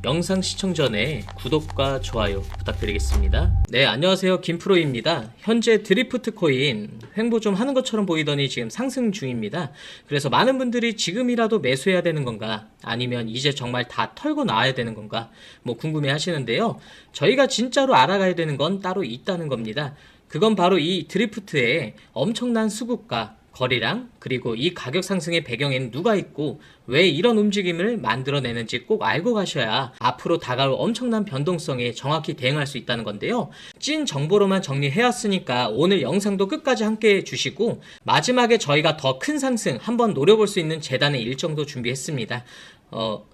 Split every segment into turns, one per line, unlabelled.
영상 시청 전에 구독과 좋아요 부탁드리겠습니다. 네, 안녕하세요. 김프로입니다. 현재 드리프트 코인 횡보 좀 하는 것처럼 보이더니 지금 상승 중입니다. 그래서 많은 분들이 지금이라도 매수해야 되는 건가, 아니면 이제 정말 다 털고 나와야 되는 건가 궁금해 하시는데요. 저희가 진짜로 알아가야 되는 건 따로 있다는 겁니다. 그건 바로 이 드리프트의 엄청난 수급과 거래량, 그리고 이 가격 상승의 배경에는 누가 있고 왜 이런 움직임을 만들어내는지 꼭 알고 가셔야 앞으로 다가올 엄청난 변동성에 정확히 대응할 수 있다는 건데요. 찐 정보로만 정리해왔으니까 오늘 영상도 끝까지 함께 해주시고, 마지막에 저희가 더 큰 상승 한번 노려볼 수 있는 재단의 일정도 준비했습니다.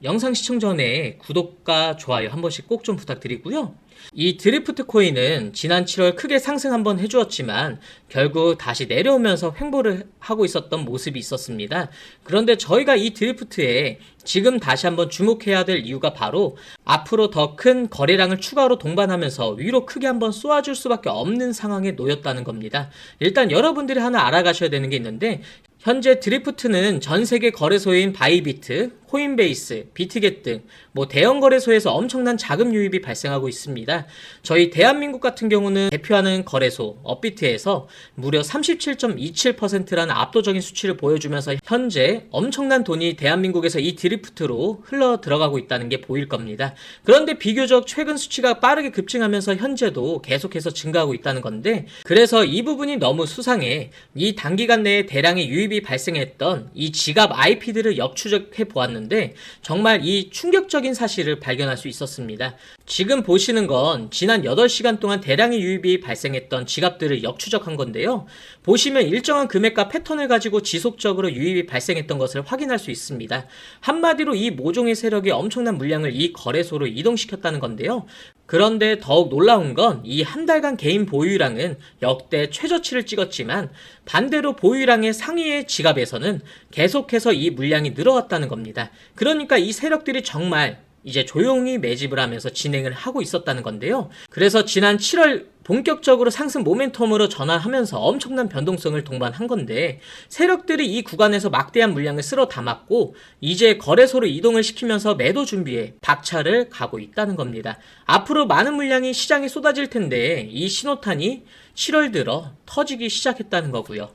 영상 시청 전에 구독과 좋아요 한 번씩 꼭 좀 부탁드리고요. 이 드리프트 코인은 지난 7월 크게 상승 한번 해주었지만 결국 다시 내려오면서 횡보를 하고 있었던 모습이 있었습니다. 그런데 저희가 이 드리프트에 지금 다시 한번 주목해야 될 이유가 바로 앞으로 더 큰 거래량을 추가로 동반하면서 위로 크게 한번 쏘아줄 수밖에 없는 상황에 놓였다는 겁니다. 일단 여러분들이 하나 알아가셔야 되는 게 있는데, 현재 드리프트는 전 세계 거래소인 바이비트, 코인베이스, 비트겟 등 대형 거래소에서 엄청난 자금 유입이 발생하고 있습니다. 저희 대한민국 같은 경우는 대표하는 거래소 업비트에서 무려 37.27%라는 압도적인 수치를 보여주면서 현재 엄청난 돈이 대한민국에서 이 드리프트로 흘러 들어가고 있다는 게 보일 겁니다. 그런데 비교적 최근 수치가 빠르게 급증하면서 현재도 계속해서 증가하고 있다는 건데, 그래서 이 부분이 너무 수상해 이 단기간 내에 대량의 유입이 발생했던 이 지갑 IP들을 역추적해 보았는데 정말 이 충격적인 사실을 발견할 수 있었습니다. 지금 보시는 건 지난 8시간 동안 대량의 유입이 발생했던 지갑들을 역추적한 건데요. 보시면 일정한 금액과 패턴을 가지고 지속적으로 유입이 발생했던 것을 확인할 수 있습니다. 한마디로 이 모종의 세력이 엄청난 물량을 이 거래소로 이동시켰다는 건데요. 그런데 더욱 놀라운 건 이 한 달간 개인 보유량은 역대 최저치를 찍었지만 반대로 보유량의 상위의 지갑에서는 계속해서 이 물량이 늘어왔다는 겁니다. 그러니까 이 세력들이 정말 이제 조용히 매집을 하면서 진행을 하고 있었다는 건데요. 그래서 지난 7월 본격적으로 상승 모멘텀으로 전환하면서 엄청난 변동성을 동반한 건데, 세력들이 이 구간에서 막대한 물량을 쓸어 담았고 이제 거래소로 이동을 시키면서 매도 준비에 박차를 가고 있다는 겁니다. 앞으로 많은 물량이 시장에 쏟아질 텐데 이 신호탄이 7월 들어 터지기 시작했다는 거고요.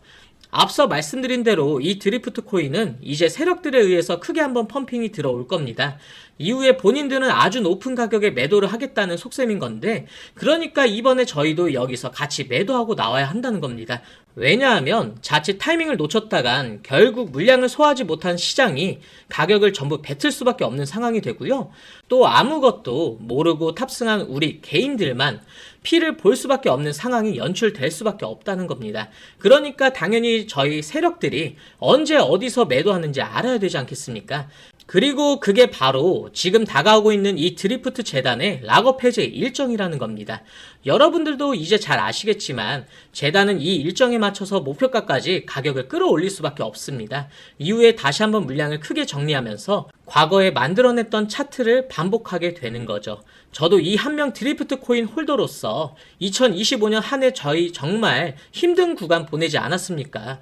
앞서 말씀드린 대로 이 드리프트 코인은 이제 세력들에 의해서 크게 한번 펌핑이 들어올 겁니다. 이후에 본인들은 아주 높은 가격에 매도를 하겠다는 속셈인 건데, 그러니까 이번에 저희도 여기서 같이 매도하고 나와야 한다는 겁니다. 왜냐하면 자칫 타이밍을 놓쳤다간 결국 물량을 소화하지 못한 시장이 가격을 전부 뱉을 수밖에 없는 상황이 되고요. 또 아무것도 모르고 탑승한 우리 개인들만 피를 볼 수밖에 없는 상황이 연출될 수밖에 없다는 겁니다. 그러니까 당연히 저희 세력들이 언제 어디서 매도하는지 알아야 되지 않겠습니까? 그리고 그게 바로 지금 다가오고 있는 이 드리프트 재단의 락업 해제 일정이라는 겁니다. 여러분들도 이제 잘 아시겠지만 재단은 이 일정에 맞춰서 목표가까지 가격을 끌어올릴 수밖에 없습니다. 이후에 다시 한번 물량을 크게 정리하면서 과거에 만들어냈던 차트를 반복하게 되는 거죠. 저도 이 한 명 드리프트 코인 홀더로서 2025년 한 해 저희 정말 힘든 구간 보내지 않았습니까?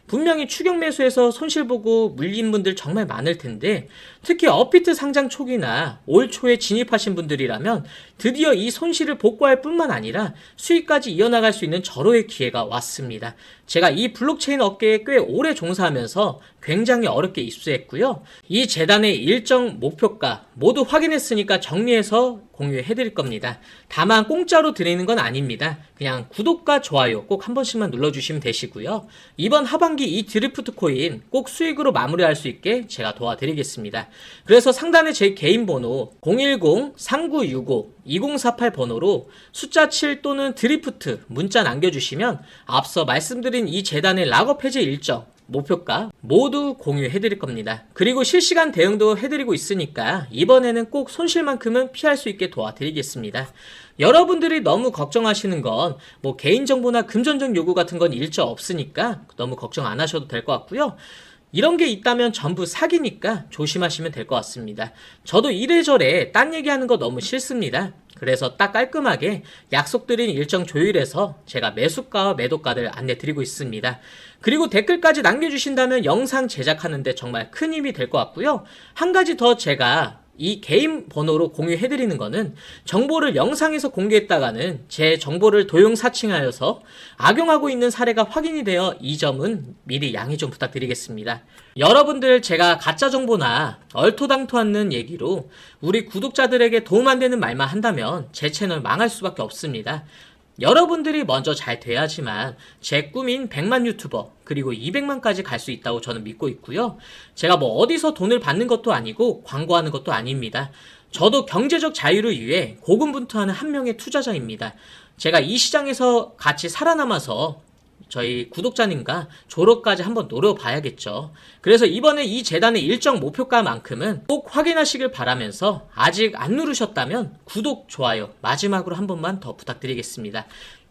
분명히 추격 매수해서 손실 보고 물린 분들 정말 많을 텐데, 특히 업비트 상장 초기나 올 초에 진입하신 분들이라면 드디어 이 손실을 복구할 뿐만 아니라 수익까지 이어나갈 수 있는 절호의 기회가 왔습니다. 제가 이 블록체인 업계에 꽤 오래 종사하면서 굉장히 어렵게 입수했고요. 이 재단의 일정 목표가 모두 확인했으니까 정리해서 공유해드릴 겁니다. 다만 공짜로 드리는 건 아닙니다. 그냥 구독과 좋아요 꼭 한 번씩만 눌러주시면 되시고요. 이번 하반기 이 드리프트 코인 꼭 수익으로 마무리할 수 있게 제가 도와드리겠습니다. 그래서 상단에 제 개인 번호 010-3965-2048 번호로 숫자 7 또는 드리프트 문자 남겨주시면 앞서 말씀드린 이 재단의 락업 해제 일정, 목표가 모두 공유해드릴 겁니다. 그리고 실시간 대응도 해드리고 있으니까 이번에는 꼭 손실만큼은 피할 수 있게 도와드리겠습니다. 여러분들이 너무 걱정하시는 건 개인정보나 금전적 요구 같은 건 일절 없으니까 너무 걱정 안 하셔도 될 것 같고요. 이런 게 있다면 전부 사기니까 조심하시면 될 것 같습니다. 저도 이래저래 딴 얘기하는 거 너무 싫습니다. 그래서 딱 깔끔하게 약속드린 일정 조율해서 제가 매수가와 매도가를 안내드리고 있습니다. 그리고 댓글까지 남겨주신다면 영상 제작하는데 정말 큰 힘이 될 것 같고요. 한 가지 더 제가 이 개인 번호로 공유해드리는 거는 정보를 영상에서 공개했다가는 제 정보를 도용 사칭하여서 악용하고 있는 사례가 확인이 되어 이 점은 미리 양해 좀 부탁드리겠습니다. 여러분들 제가 가짜 정보나 얼토당토 않는 얘기로 우리 구독자들에게 도움 안 되는 말만 한다면 제 채널 망할 수밖에 없습니다. 여러분들이 먼저 잘 돼야지만 제 꿈인 100만 유튜버 그리고 200만까지 갈 수 있다고 저는 믿고 있고요. 제가 뭐 어디서 돈을 받는 것도 아니고 광고하는 것도 아닙니다. 저도 경제적 자유를 위해 고군분투하는 한 명의 투자자입니다. 제가 이 시장에서 같이 살아남아서 저희 구독자님과 졸업까지 한번 노려봐야겠죠. 그래서 이번에 이 재단의 일정 목표가만큼은 꼭 확인하시길 바라면서 아직 안 누르셨다면 구독, 좋아요 마지막으로 한 번만 더 부탁드리겠습니다.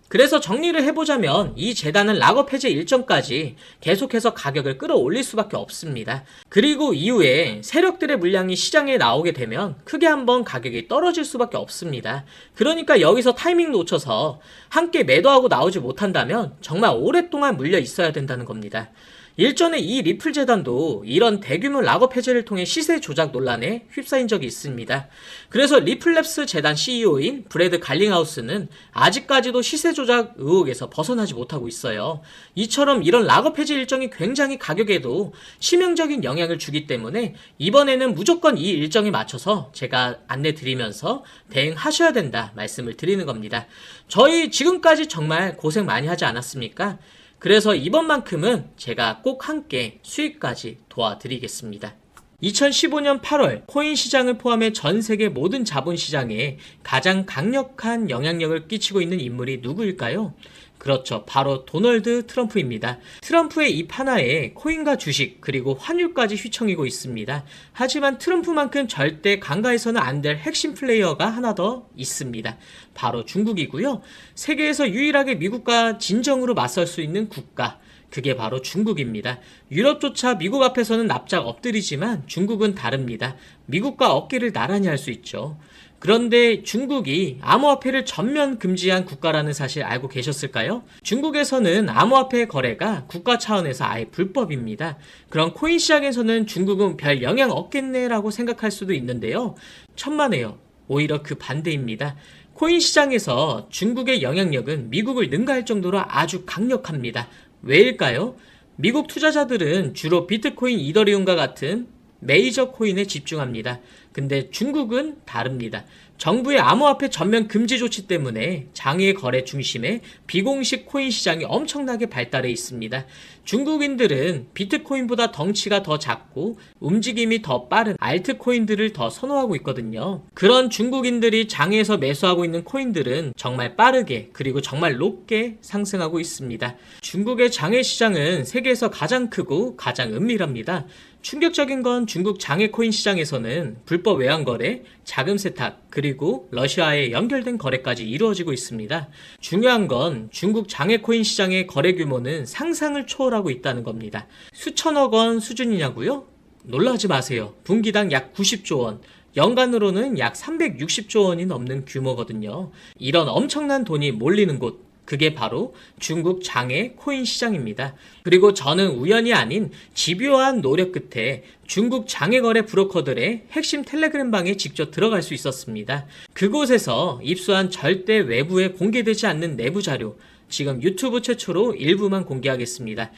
그래서 정리를 해보자면 이 재단은 락업 해제 일정까지 계속해서 가격을 끌어올릴 수밖에 없습니다. 그리고 이후에 세력들의 물량이 시장에 나오게 되면 크게 한번 가격이 떨어질 수밖에 없습니다. 그러니까 여기서 타이밍 놓쳐서 함께 매도하고 나오지 못한다면 정말 오랫동안 물려 있어야 된다는 겁니다. 일전에 이 리플 재단도 이런 대규모 락업 해제를 통해 시세 조작 논란에 휩싸인 적이 있습니다. 그래서 리플랩스 재단 CEO인 브래드 갈링하우스는 아직까지도 시세 조작 의혹에서 벗어나지 못하고 있어요. 이처럼 이런 락업 해제 일정이 굉장히 가격에도 치명적인 영향을 주기 때문에 이번에는 무조건 이 일정에 맞춰서 제가 안내 드리면서 대응하셔야 된다 말씀을 드리는 겁니다. 저희 지금까지 정말 고생 많이 하지 않았습니까? 그래서 이번만큼은 제가 꼭 함께 수익까지 도와드리겠습니다. 2015년 8월 코인 시장을 포함해 전 세계 모든 자본 시장에 가장 강력한 영향력을 끼치고 있는 인물이 누구일까요? 그렇죠. 바로 도널드 트럼프입니다. 트럼프의 입 하나에 코인과 주식 그리고 환율까지 휘청이고 있습니다. 하지만 트럼프만큼 절대 간과해서는 안 될 핵심 플레이어가 하나 더 있습니다. 바로 중국이고요. 세계에서 유일하게 미국과 진정으로 맞설 수 있는 국가, 그게 바로 중국입니다. 유럽조차 미국 앞에서는 납작 엎드리지만 중국은 다릅니다. 미국과 어깨를 나란히 할 수 있죠. 그런데 중국이 암호화폐를 전면 금지한 국가라는 사실 알고 계셨을까요? 중국에서는 암호화폐 거래가 국가 차원에서 아예 불법입니다. 그럼 코인 시장에서는 중국은 별 영향 없겠네라고 생각할 수도 있는데요. 천만에요. 오히려 그 반대입니다. 코인 시장에서 중국의 영향력은 미국을 능가할 정도로 아주 강력합니다. 왜일까요? 미국 투자자들은 주로 비트코인, 이더리움과 같은 메이저 코인에 집중합니다. 근데 중국은 다릅니다. 정부의 암호화폐 전면 금지 조치 때문에 장외 거래 중심의 비공식 코인 시장이 엄청나게 발달해 있습니다. 중국인들은 비트코인보다 덩치가 더 작고 움직임이 더 빠른 알트코인들을 더 선호하고 있거든요. 그런 중국인들이 장외에서 매수하고 있는 코인들은 정말 빠르게 그리고 정말 높게 상승하고 있습니다. 중국의 장외 시장은 세계에서 가장 크고 가장 은밀합니다. 충격적인 건 중국 장외 코인 시장에서는 불법 외환 거래, 자금 세탁, 그리고 러시아에 연결된 거래까지 이루어지고 있습니다. 중요한 건 중국 장외 코인 시장의 거래 규모는 상상을 초월하고 있다는 겁니다. 수천억 원 수준이냐고요? 놀라지 마세요. 분기당 약 90조 원. 연간으로는 약 360조 원이 넘는 규모거든요. 이런 엄청난 돈이 몰리는 곳, 그게 바로 중국 장외 코인 시장입니다. 그리고 저는 우연이 아닌 집요한 노력 끝에 중국 장외 거래 브로커들의 핵심 텔레그램 방에 직접 들어갈 수 있었습니다. 그곳에서 입수한 절대 외부에 공개되지 않는 내부 자료, 지금 유튜브 최초로 일부만 공개하겠습니다.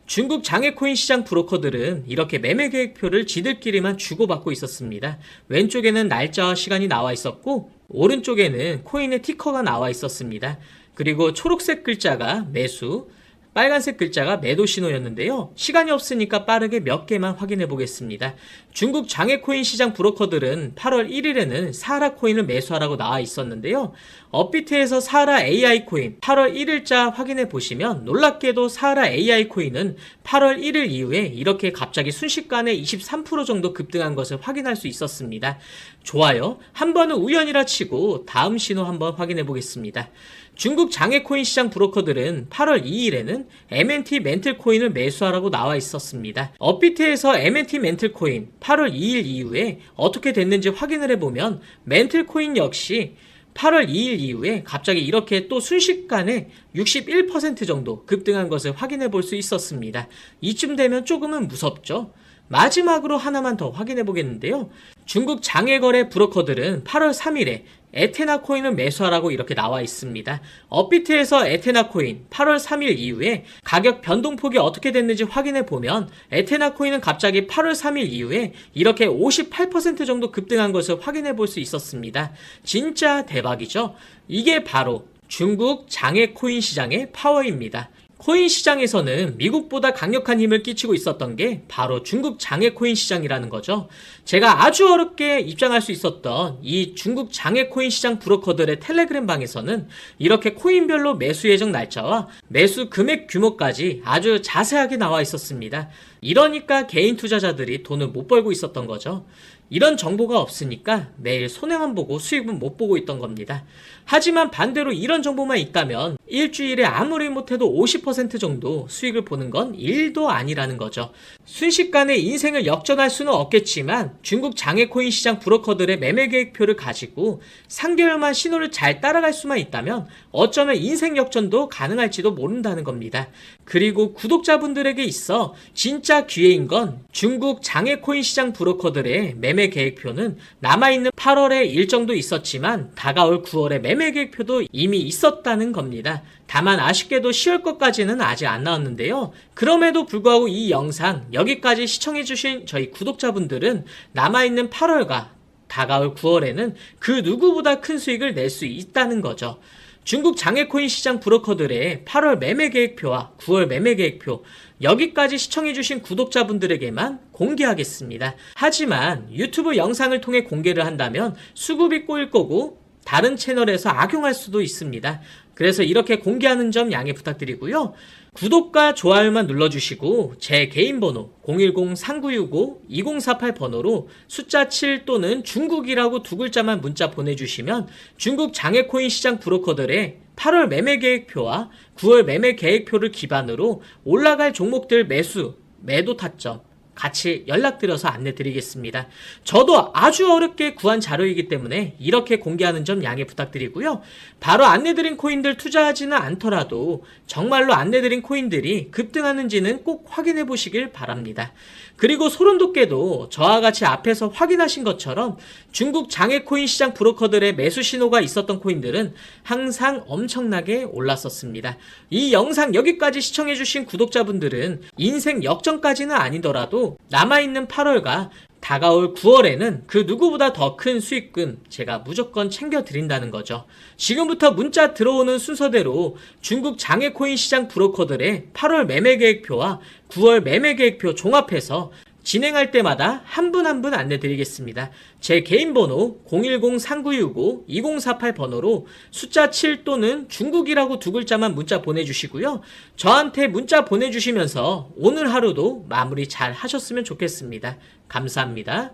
중국 장외 코인 시장 브로커들은 이렇게 매매 계획표를 지들끼리만 주고받고 있었습니다. 왼쪽에는 날짜와 시간이 나와 있었고 오른쪽에는 코인의 티커가 나와 있었습니다. 그리고 초록색 글자가 매수, 빨간색 글자가 매도 신호였는데요. 시간이 없으니까 빠르게 몇 개만 확인해 보겠습니다. 중국 장외 코인 시장 브로커들은 8월 1일에는 사하라 코인을 매수하라고 나와 있었는데요. 업비트에서 사하라 AI 코인 8월 1일자 확인해 보시면 놀랍게도 사하라 AI 코인은 8월 1일 이후에 이렇게 갑자기 순식간에 23% 정도 급등한 것을 확인할 수 있었습니다. 좋아요. 한 번은 우연이라 치고 다음 신호 한번 확인해 보겠습니다. 중국 장외 코인 시장 브로커들은 8월 2일에는 MNT 멘틀 코인을 매수하라고 나와 있었습니다. 업비트에서 MNT 멘틀 코인 8월 2일 이후에 어떻게 됐는지 확인을 해보면 멘틀 코인 역시 8월 2일 이후에 갑자기 이렇게 또 순식간에 61% 정도 급등한 것을 확인해 볼 수 있었습니다. 이쯤 되면 조금은 무섭죠? 마지막으로 하나만 더 확인해 보겠는데요. 중국 장외거래 브로커들은 8월 3일에 에테나 코인을 매수하라고 이렇게 나와 있습니다. 업비트에서 에테나 코인 8월 3일 이후에 가격 변동폭이 어떻게 됐는지 확인해 보면 에테나 코인은 갑자기 8월 3일 이후에 이렇게 58% 정도 급등한 것을 확인해 볼 수 있었습니다. 진짜 대박이죠? 이게 바로 중국 장외 코인 시장의 파워입니다. 코인 시장에서는 미국보다 강력한 힘을 끼치고 있었던 게 바로 중국 장외 코인 시장이라는 거죠. 제가 아주 어렵게 입장할 수 있었던 이 중국 장외 코인 시장 브로커들의 텔레그램 방에서는 이렇게 코인별로 매수 예정 날짜와 매수 금액 규모까지 아주 자세하게 나와 있었습니다. 이러니까 개인 투자자들이 돈을 못 벌고 있었던 거죠. 이런 정보가 없으니까 매일 손해만 보고 수익은 못 보고 있던 겁니다. 하지만 반대로 이런 정보만 있다면 일주일에 아무리 못해도 50% 정도 수익을 보는 건 일도 아니라는 거죠. 순식간에 인생을 역전할 수는 없겠지만 중국 장외코인 시장 브로커들의 매매 계획표를 가지고 3개월만 신호를 잘 따라갈 수만 있다면 어쩌면 인생 역전도 가능할지도 모른다는 겁니다. 그리고 구독자분들에게 있어 진짜 기회인 건 중국 장외코인 시장 브로커들의 매매 계획표는 남아있는 8월에 일정도 있었지만 다가올 9월에 매매 계획표도 이미 있었다는 겁니다. 다만 아쉽게도 10월 것까지는 아직 안 나왔는데요. 그럼에도 불구하고 이 영상 여기까지 시청해주신 저희 구독자분들은 남아있는 8월과 다가올 9월에는 그 누구보다 큰 수익을 낼 수 있다는 거죠. 중국 장외코인 시장 브로커들의 8월 매매 계획표와 9월 매매 계획표 여기까지 시청해주신 구독자분들에게만 공개하겠습니다. 하지만 유튜브 영상을 통해 공개를 한다면 수급이 꼬일 거고 다른 채널에서 악용할 수도 있습니다. 그래서 이렇게 공개하는 점 양해 부탁드리고요. 구독과 좋아요만 눌러주시고 제 개인 번호 010-3965-2048 번호로 숫자 7 또는 중국이라고 두 글자만 문자 보내주시면 중국 장외코인 시장 브로커들의 8월 매매 계획표와 9월 매매 계획표를 기반으로 올라갈 종목들 매수, 매도 타점 같이 연락드려서 안내드리겠습니다. 저도 아주 어렵게 구한 자료이기 때문에 이렇게 공개하는 점 양해 부탁드리고요. 바로 안내드린 코인들 투자하지는 않더라도 정말로 안내드린 코인들이 급등하는지는 꼭 확인해 보시길 바랍니다. 그리고 소름돋게도 저와 같이 앞에서 확인하신 것처럼 중국 장외코인 시장 브로커들의 매수 신호가 있었던 코인들은 항상 엄청나게 올랐었습니다. 이 영상 여기까지 시청해주신 구독자분들은 인생 역전까지는 아니더라도 남아있는 8월과 다가올 9월에는 그 누구보다 더 큰 수익금 제가 무조건 챙겨드린다는 거죠. 지금부터 문자 들어오는 순서대로 중국 장외코인 시장 브로커들의 8월 매매 계획표와 9월 매매 계획표 종합해서 진행할 때마다 한 분 한 분 안내드리겠습니다. 제 개인 번호 010-3965-2048 번호로 숫자 7 또는 중국이라고 두 글자만 문자 보내주시고요. 저한테 문자 보내주시면서 오늘 하루도 마무리 잘 하셨으면 좋겠습니다. 감사합니다.